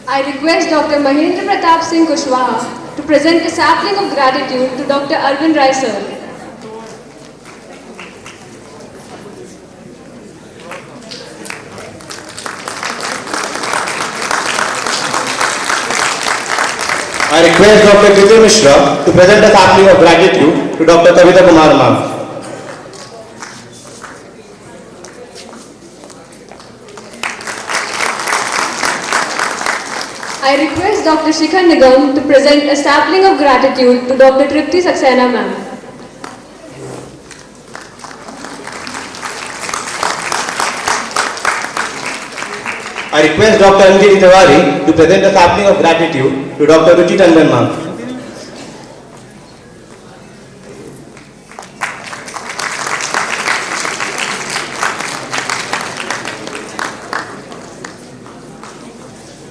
I request Dr. Mahendra Pratap Singh Kushwaha to present a sapling of gratitude to Dr. Arvind Rai sir. I request Dr. Vijay Mishra to present a sapling of gratitude to Dr. Kavita Kumar Ma'am. I request Dr. Shikhar Nigam to present a sapling of gratitude to Dr. Tripti Saxena ma'am. I request Dr. Anjali Tiwari to present a sapling of gratitude to Dr. Ruchi Tandon ma'am.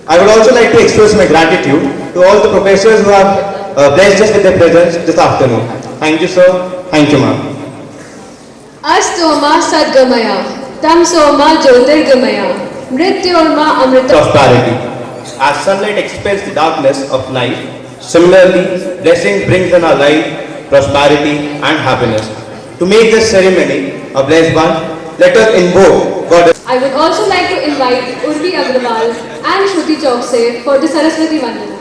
I would also like to express my gratitude to all the professors who have blessed us with their presence this afternoon. Thank you, sir. Thank you, ma'am. Astoma Sadgamaya, Tamsoma Jyotirgamaya, Mrityorma Amrita. Prosperity. As sunlight expels the darkness of night, similarly, blessing brings in our life prosperity and happiness. To make this ceremony a blessed one, let us invoke God. I would also like to invite Urvi Agrawal and Shruti Chokse for the Saraswati Vandana.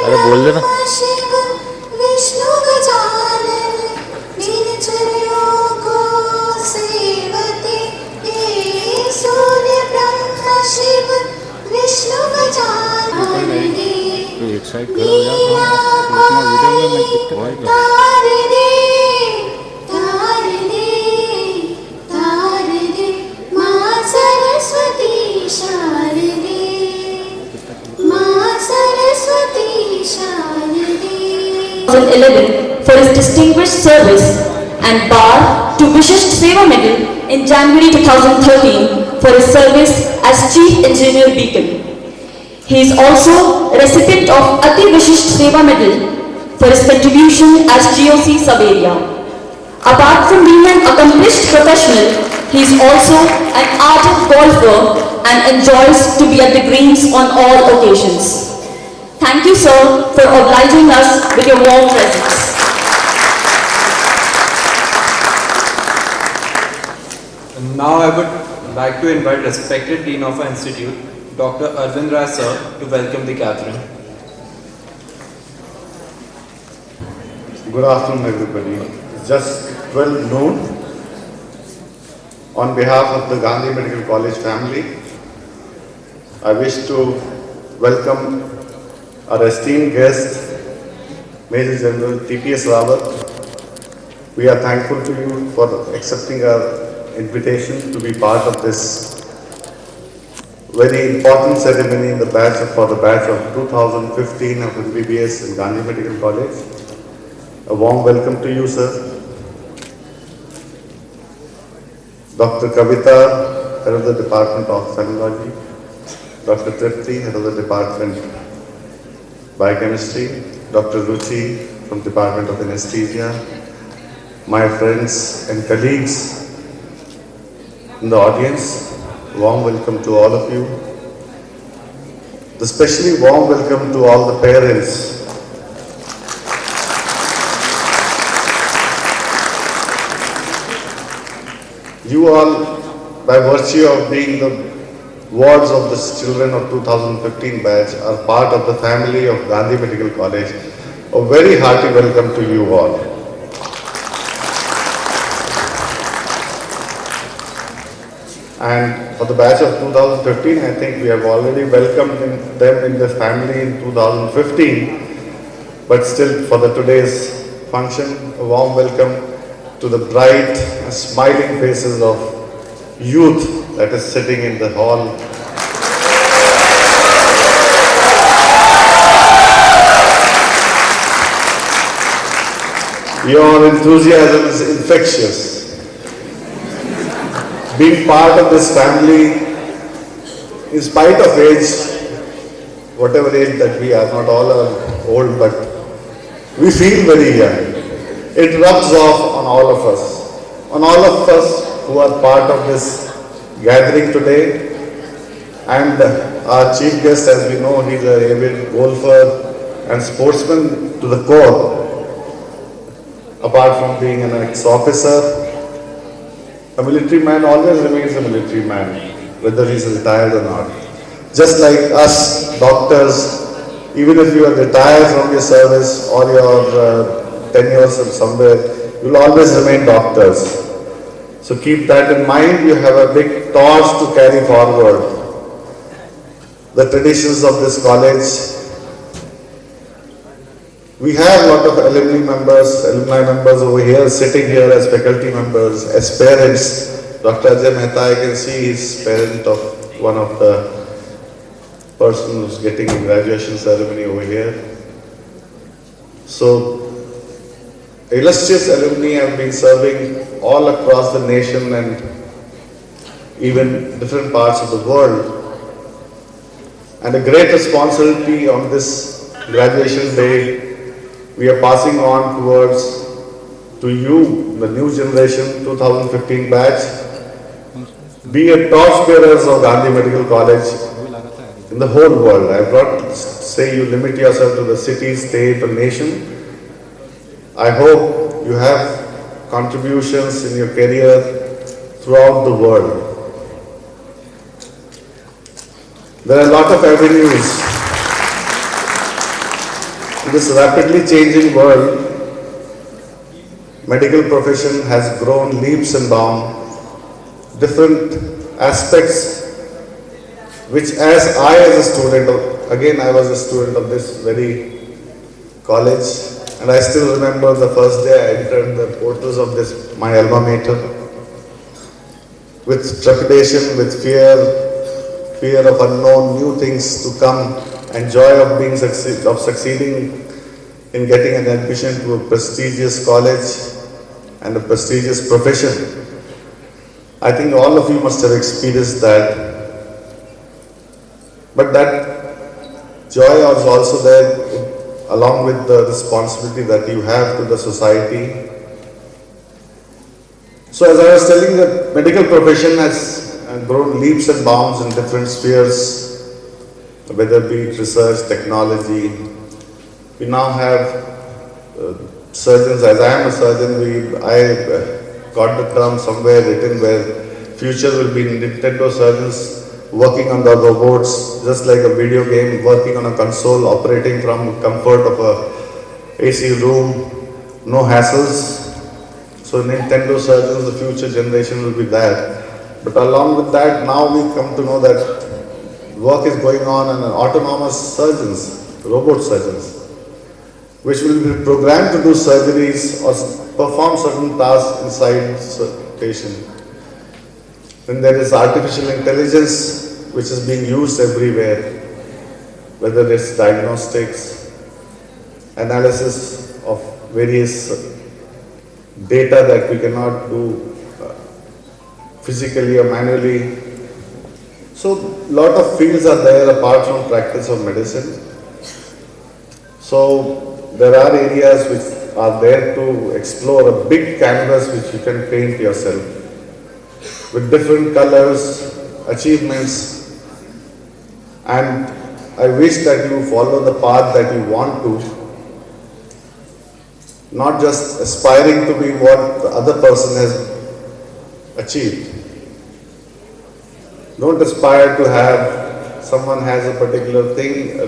अरे बोल देना एक side खड़ा हो जाओ video में मैं for his distinguished service and bar to Vishisht Seva Medal in January 2013 for his service as Chief Engineer Beacon. He is also a recipient of Ati Vishisht Seva Medal for his contribution as GOC Sub-Area. Apart from being an accomplished professional, he is also an ardent golfer and enjoys to be at the greens on all occasions. Thank you, sir, for obliging us with your warm presence. Now I would like to invite respected Dean of our institute, Dr. Arvind Rai sir, to welcome the gathering. Good afternoon, everybody. It's just 12 noon. On behalf of the Gandhi Medical College family, I wish to welcome our esteemed guest, Major General T.P.S. Rawat. We are thankful to you for accepting our invitation to be part of this very important ceremony in the batch for the batch of 2015 of MBBS in Gandhi Medical College. A warm welcome to you, sir. Dr. Kavita, head of the Department of Phenology. Dr. Tripti, head of the Department Biochemistry, Dr. Ruchi from Department of Anesthesia, my friends and colleagues in the audience, warm welcome to all of you. Especially warm welcome to all the parents. You all, by virtue of being the wards of the children of 2015 batch are part of the family of Gandhi Medical College. A very hearty welcome to you all. And for the batch of 2015, I think we have already welcomed them in the family in 2015. But still, for the today's function, a warm welcome to the bright and smiling faces of youth that is sitting in the hall. Your enthusiasm is infectious. Being part of this family, in spite of age, whatever age that we are, not all are old, but we feel very young. It rubs off on all of us who are part of this gathering today. And our chief guest, as we know, he's an avid golfer and sportsman to the core. Apart from being an ex-officer, a military man always remains a military man, whether he's retired or not. Just like us doctors, even if you are retired from your service or your tenure somewhere, you'll always remain doctors. So keep that in mind. You have a big torch to carry forward. The traditions of this college. We have a lot of alumni members over here, sitting here as faculty members, as parents. Dr. Ajay Mehta, I can see he's parent of one of the person who's getting a graduation ceremony over here. So, illustrious alumni have been serving all across the nation and even different parts of the world. And a great responsibility on this graduation day we are passing on towards to you, the new generation, 2015 batch. Be a torchbearers of Gandhi Medical College in the whole world. I am not say you limit yourself to the city, state or nation. I hope you have contributions in your career throughout the world. There are a lot of avenues. In this rapidly changing world, medical profession has grown leaps and bounds. Different aspects which as a student, again I was a student of this very college, and I still remember the first day I entered the portals of this, my alma mater, with trepidation, with fear of unknown, new things to come, and joy of being succeeding in getting an admission to a prestigious college and a prestigious profession. I think all of you must have experienced that. But that joy was also there along with the responsibility that you have to the society. So as I was telling, the medical profession has grown leaps and bounds in different spheres, whether it be research, technology. We now have surgeons. As I am a surgeon, I got the term somewhere written where future will be Nintendo surgeons working on the robots, just like a video game, working on a console, operating from comfort of a AC room, no hassles. So Nintendo surgeons, the future generation will be that. But along with that, now we come to know that work is going on and autonomous surgeons, robot surgeons, which will be programmed to do surgeries or perform certain tasks inside the patient. Then there is artificial intelligence, which is being used everywhere, whether it's diagnostics, analysis of various data that we cannot do physically or manually. So, lot of fields are there apart from practice of medicine. So, there are areas which are there to explore, a big canvas which you can paint yourself with different colors, achievements, and I wish that you follow the path that you want to, not just aspiring to be what the other person has achieved. Don't aspire to have someone has a particular thing, a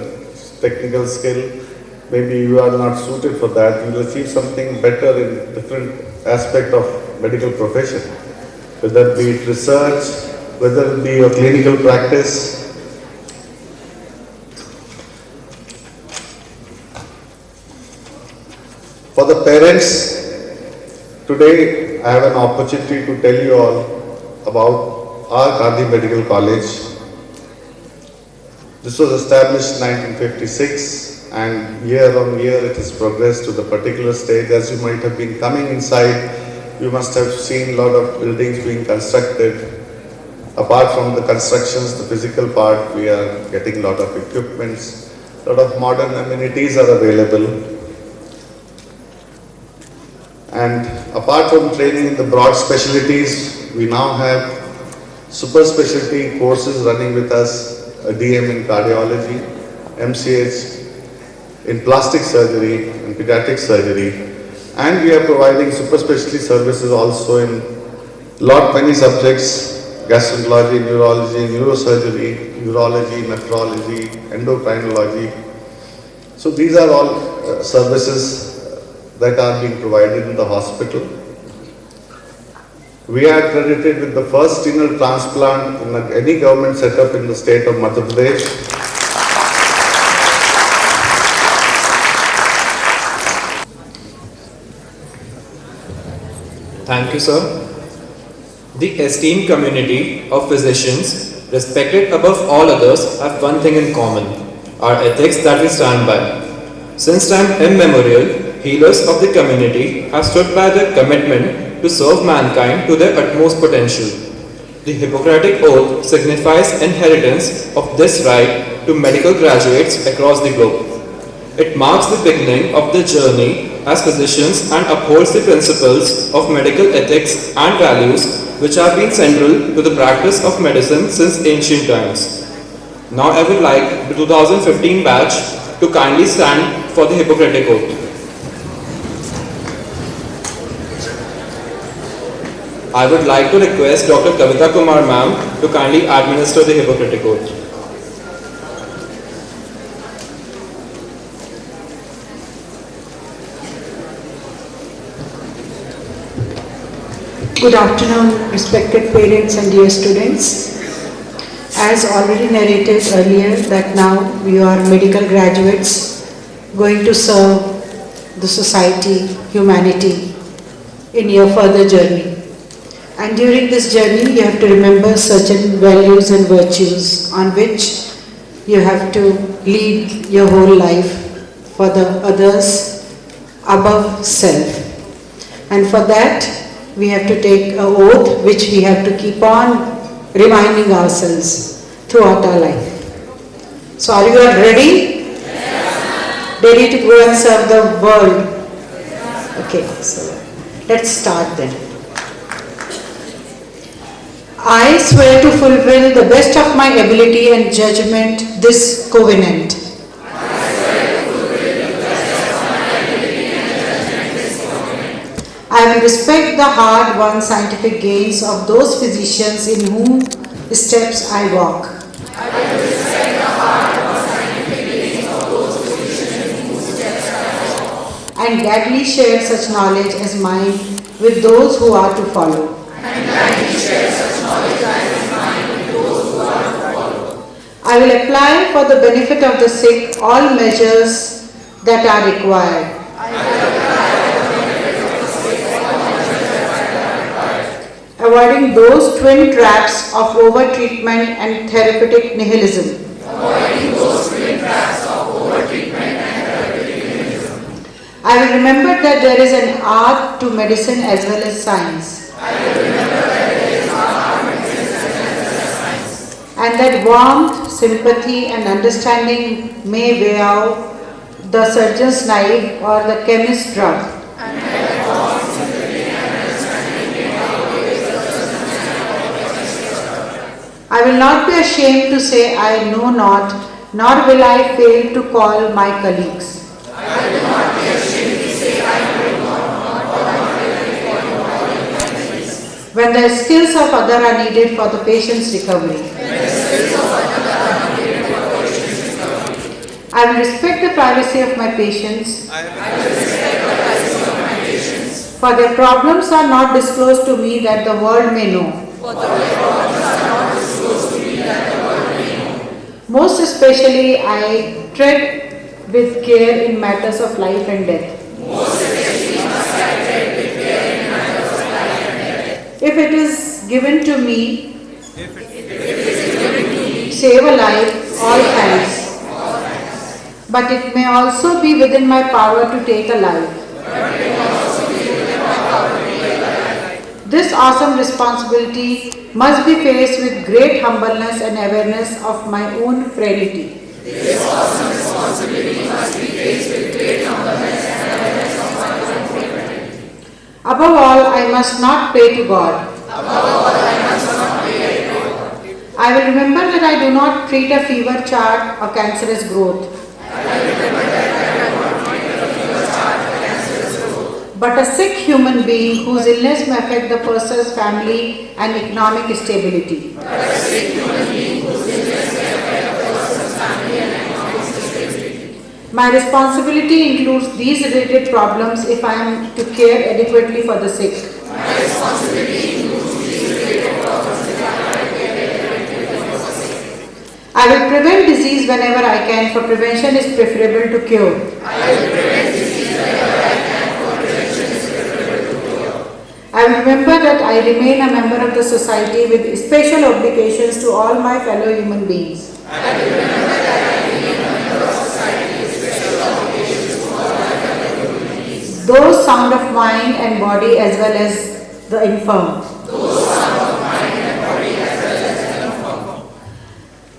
technical skill. Maybe you are not suited for that. You will achieve something better in different aspect of medical profession, whether it be research, whether it be your clinical practice. For the parents, today I have an opportunity to tell you all about our Gandhi Medical College. This was established in 1956 and year on year it has progressed to the particular stage. As you might have been coming inside, you must have seen a lot of buildings being constructed. Apart from the constructions, the physical part, we are getting a lot of equipments, a lot of modern amenities are available. And apart from training in the broad specialties, we now have super specialty courses running with us, a DM in cardiology, MCH in plastic surgery and pediatric surgery. And we are providing super specialty services also in many subjects, gastroenterology, neurology, neurosurgery, urology, nephrology, endocrinology. So these are all services that are being provided in the hospital. We are accredited with the first renal transplant in any government setup in the state of Madhya Pradesh. Thank you, sir. The esteemed community of physicians, respected above all others, have one thing in common: our ethics that we stand by. Since time immemorial, healers of the community have stood by their commitment to serve mankind to their utmost potential. The Hippocratic Oath signifies inheritance of this right to medical graduates across the globe. It marks the beginning of their journey as physicians and upholds the principles of medical ethics and values which have been central to the practice of medicine since ancient times. Now I would like the 2015 batch to kindly stand for the Hippocratic Oath. I would like to request Dr. Kavita Kumar ma'am to kindly administer the Hippocratic Oath. Good afternoon, respected parents and dear students. As already narrated earlier, that now we are medical graduates going to serve the society, humanity in your further journey. And during this journey, you have to remember certain values and virtues on which you have to lead your whole life for the others above self. And for that, we have to take an oath which we have to keep on reminding ourselves throughout our life. So are you all ready? Yes. Ready to go and serve the world? Yes. Okay, so let's start then. I swear to fulfill the best of my ability and judgment this covenant. I will respect the hard-won scientific gains of those physicians in whose steps I walk. I will respect the hard-won scientific gains of those physicians in whose steps I walk. And gladly share such knowledge as mine with those who are to follow. And gladly share such knowledge as mine with those who are to follow. I will apply for the benefit of the sick all measures that are required. Avoiding those twin traps of over-treatment and therapeutic nihilism. Avoiding those twin traps of over-treatment and therapeutic nihilism. I will remember that there is an art to medicine as well as science. I will remember that there is an art to medicine as well as science. And that warmth, sympathy and understanding may weigh out the surgeon's knife or the chemist's drug. I will not be ashamed to say I know not, nor will I fail to call my colleagues. I will not be ashamed to say I know not, nor will I fail to call my colleagues. when the skills of others are needed for the patient's recovery. I will respect the privacy of my patients. For their problems are not disclosed to me that the world may know. Most especially, I tread with care in matters of life and death. If it is given to me, save a life, all thanks. But it may also be within my power to take a life. This awesome responsibility must be faced with great humbleness and awareness of my own frailty. Above all, I must not pray to God. I will remember that I do not treat a fever chart or cancerous growth, but a sick human being whose illness may affect the person's family and economic stability. My responsibility includes these related problems if I am to care adequately for the sick. I will prevent disease whenever I can, for prevention is preferable to cure. I will remember that I remain a member of the society with special obligations to all my fellow human beings. Those sound of mind and body as well as the infirm.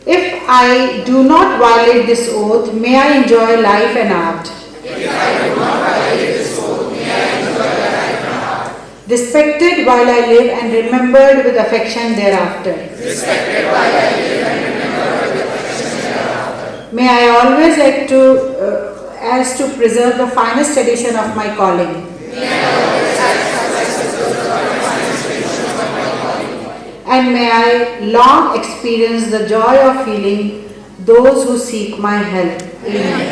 If I do not violate this oath, may I enjoy life and art. Respected while I live and remembered with affection thereafter. May I always act as to preserve the finest tradition of my calling. And may I long experience the joy of healing those who seek my help. Amen.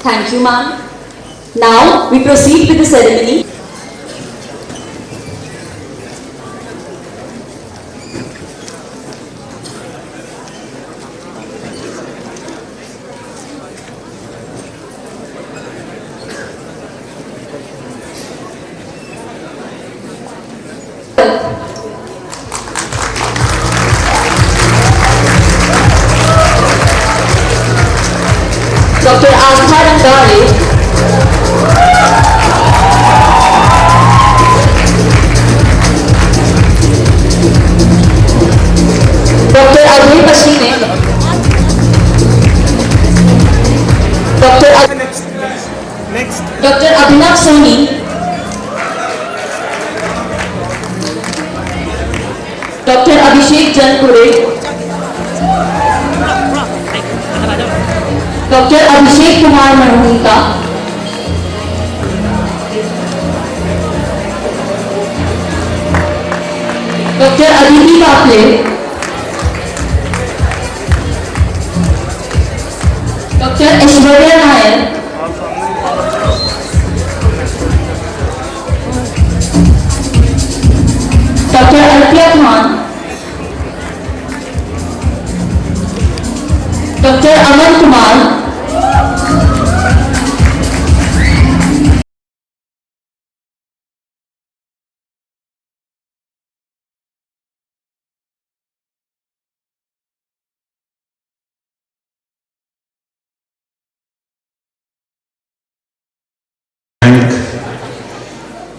Thank you, ma'am. Now we proceed with the ceremony. Dr. Astha Rangare, Dr. Abhay Pashine, Dr. Abhinav Soni, Dr. Abhishek Janpure, Dr. Abhishek Kumar Manhunka, Dr. Aditi Kaple, Dr. Aishwarya Nair, Dr. Alpia Khan, Dr. Aman Kumar,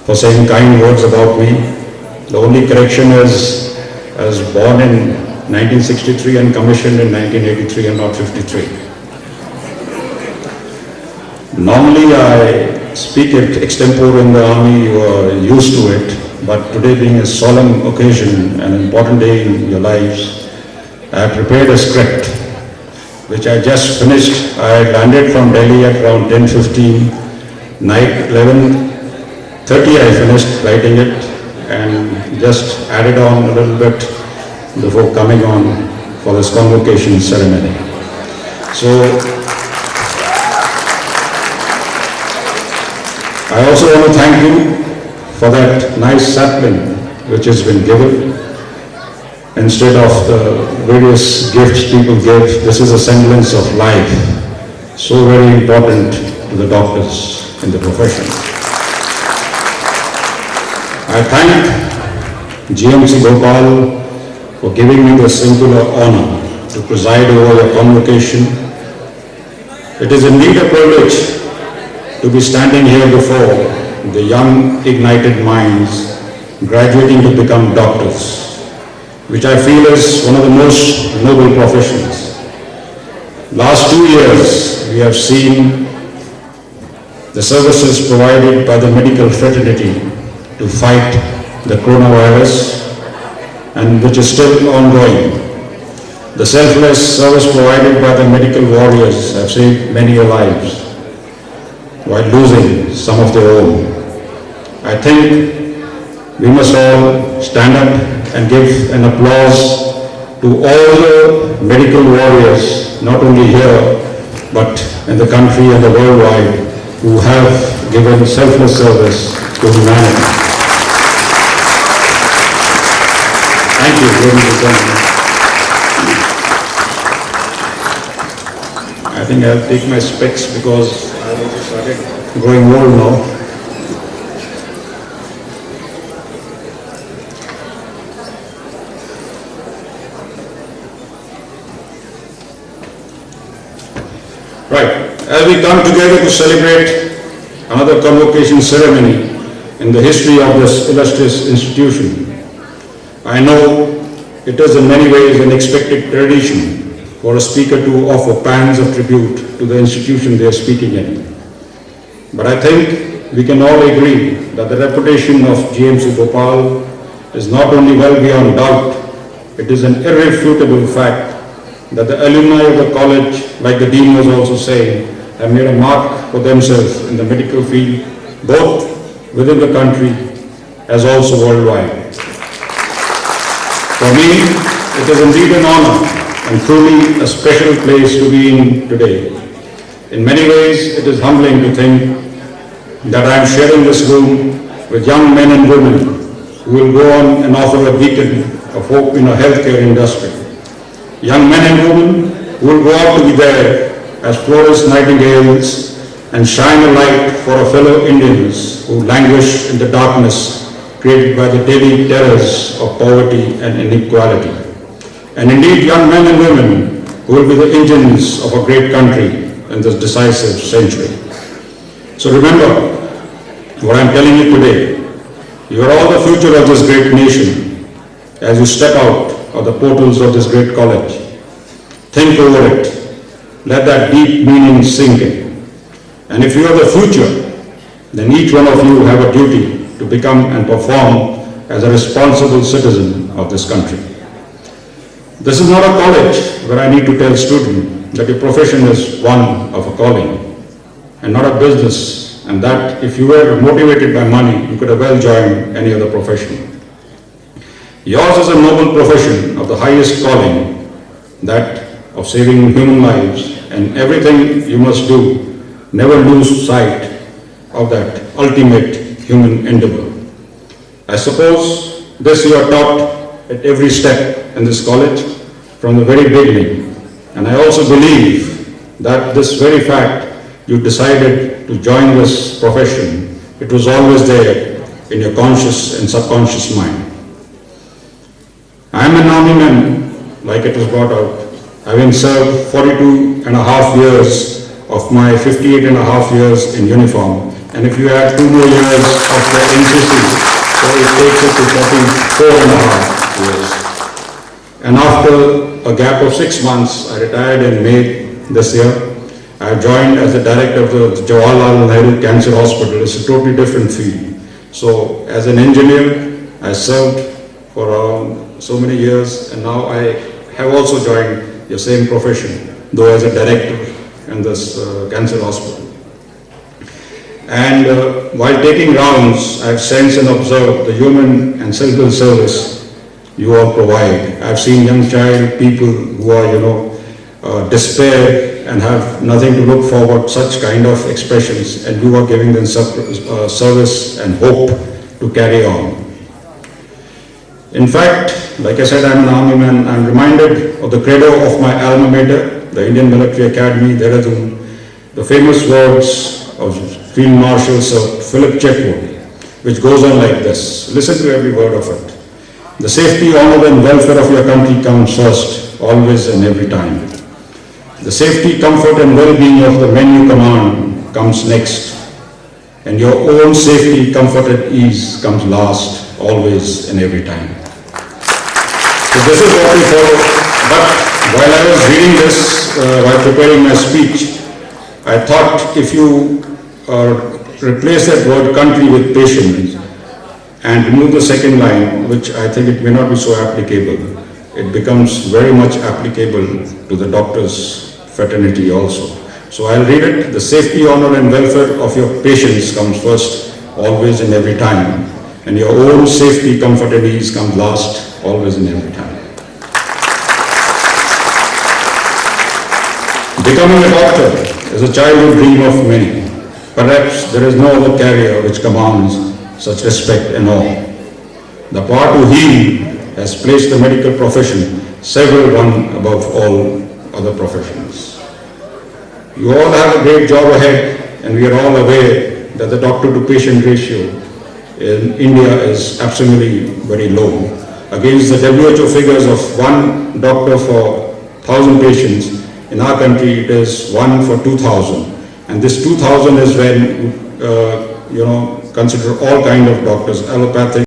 for saying kind words about me. The only correction is I was born in 1963 and commissioned in 1983 and not 53. Normally I speak it extempore in the army, you are used to it, but today being a solemn occasion, an important day in your lives, I have prepared a script which I just finished. I landed from Delhi at around 10:15. Night 11:30 I finished writing it and just added on a little bit before coming on for this convocation ceremony. So I also want to thank you for that nice sapling which has been given. Instead of the various gifts people give, this is a semblance of life, so very important to the doctors in the profession. I thank GMC Bhopal for giving me the singular honor to preside over your convocation. It is indeed a privilege to be standing here before the young ignited minds graduating to become doctors, which I feel is one of the most noble professions. Last 2 years, we have seen the services provided by the medical fraternity to fight the coronavirus, and which is still ongoing. The selfless service provided by the medical warriors have saved many lives while losing some of their own. I think we must all stand up and give an applause to all the medical warriors, not only here, but in the country and the worldwide, who have given selfless service to humanity. Thank you, ladies and gentlemen. I think I'll take my specs because I've also started growing old now. Right, as we come together to celebrate another convocation ceremony in the history of this illustrious institution, I know it is in many ways an expected tradition for a speaker to offer pans of tribute to the institution they are speaking in. But I think we can all agree that the reputation of GMC Bhopal is not only well beyond doubt, it is an irrefutable fact that the alumni of the college, like the Dean was also saying, have made a mark for themselves in the medical field, both within the country as also worldwide. For me, it is indeed an honor and truly a special place to be in today. In many ways, it is humbling to think that I am sharing this room with young men and women who will go on and offer a beacon of hope in our healthcare industry. Young men and women who will go out to be there as Florence Nightingales and shine a light for our fellow Indians who languish in the darkness created by the daily terrors of poverty and inequality. And indeed, young men and women who will be the engines of a great country in this decisive century. So remember what I am telling you today. You are all the future of this great nation as you step out of the portals of this great college. Think over it. Let that deep meaning sink in. And if you are the future, then each one of you have a duty to become and perform as a responsible citizen of this country. This is not a college where I need to tell students that your profession is one of a calling and not a business, and that if you were motivated by money, you could have well joined any other profession. Yours is a noble profession of the highest calling, that of saving human lives, and everything you must do, never lose sight of that ultimate human endeavor. I suppose this you are taught at every step in this college from the very beginning, and I also believe that this very fact you decided to join this profession, it was always there in your conscious and subconscious mind. I am an army man, like it was brought out, having served 42 and a half years of my 58 and a half years in uniform. And if you add 2 more years of the NCC, so it takes it to 44 and a half years. And after a gap of 6 months, I retired in May this year. I joined as the director of the Jawaharlal Nehru Cancer Hospital. It's a totally different field. So as an engineer, I served for so many years, and now I have also joined your same profession, though as a director in this cancer hospital. And while taking rounds, I've sensed and observed the human and selfless service you all provide. I've seen young child people who are, despair and have nothing to look forward, such kind of expressions, and you are giving them service and hope to carry on. In fact, like I said, I'm an army man. I'm reminded of the credo of my alma mater, the Indian Military Academy, Dehradun, the famous words of Field Marshal Sir Philip Chetwood, which goes on like this. Listen to every word of it. The safety, honor and welfare of your country comes first, always and every time. The safety, comfort and well-being of the men you command comes next. And your own safety, comfort and ease comes last, always and every time. So this is what we follow. But while I was reading this, while preparing my speech, I thought if you replace that word country with patient and remove the second line, which I think it may not be so applicable, it becomes very much applicable to the doctors' fraternity also. So I'll read it. The safety, honor and welfare of your patients comes first, always and every time. And your own safety, comfort and ease comes last, always and every time. Becoming a doctor is a childhood dream of many. Perhaps there is no other career which commands such respect and awe. The power to heal has placed the medical profession several rungs above all other professions. You all have a great job ahead, and we are all aware that the doctor-to-patient ratio in India is absolutely very low. Against the WHO figures of 1 doctor for 1,000 patients, in our country it is 1 for 2,000. And this 2,000 is when, consider all kind of doctors, allopathic,